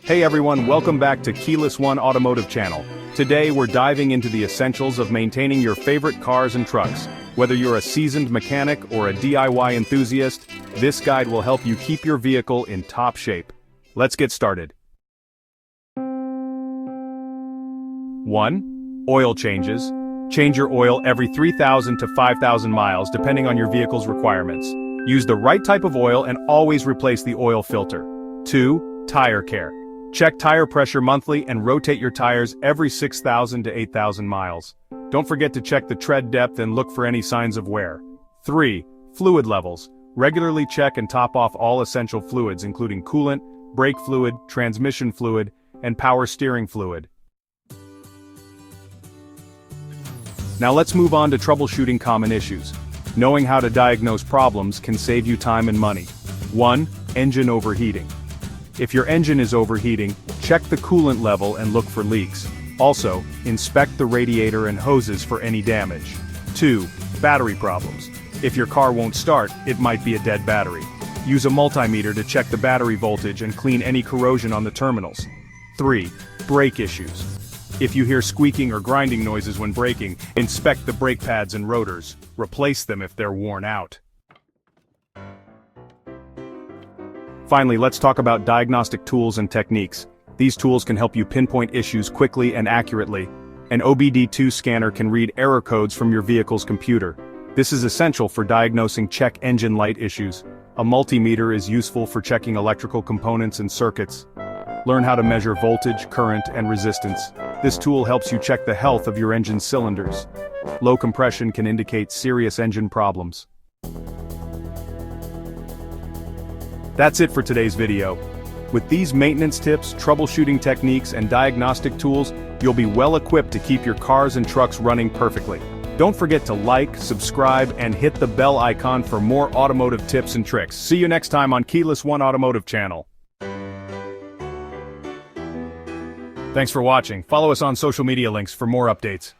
Hey everyone, welcome back to Keyless One Automotive Channel. Today we're diving into the essentials of maintaining your favorite cars and trucks. Whether you're a seasoned mechanic or a DIY enthusiast, this guide will help you keep your vehicle in top shape. Let's get started. 1. Oil changes. Change your oil every 3,000 to 5,000 miles depending on your vehicle's requirements. Use the right type of oil and always replace the oil filter. 2. Tire care. Check tire pressure monthly and rotate your tires every 6,000 to 8,000 miles. Don't forget to check the tread depth and look for any signs of wear. 3. Fluid levels. Regularly check and top off all essential fluids including coolant, brake fluid, transmission fluid, and power steering fluid. Now let's move on to troubleshooting common issues. Knowing how to diagnose problems can save you time and money. 1. Engine overheating. If your engine is overheating, check the coolant level and look for leaks. Also, inspect the radiator and hoses for any damage. 2. Battery problems. If your car won't start, it might be a dead battery. Use a multimeter to check the battery voltage and clean any corrosion on the terminals. 3. Brake issues. If you hear squeaking or grinding noises when braking, inspect the brake pads and rotors. Replace them if they're worn out. Finally, let's talk about diagnostic tools and techniques. These tools can help you pinpoint issues quickly and accurately. An OBD2 scanner can read error codes from your vehicle's computer. This is essential for diagnosing check engine light issues. A multimeter is useful for checking electrical components and circuits. Learn how to measure voltage, current, and resistance. This tool helps you check the health of your engine cylinders. Low compression can indicate serious engine problems. That's it for today's video. With these maintenance tips, troubleshooting techniques, and diagnostic tools, you'll be well equipped to keep your cars and trucks running perfectly. Don't forget to like, subscribe, and hit the bell icon for more automotive tips and tricks. See you next time on Keyless One Automotive Channel. Thanks for watching. Follow us on social media links for more updates.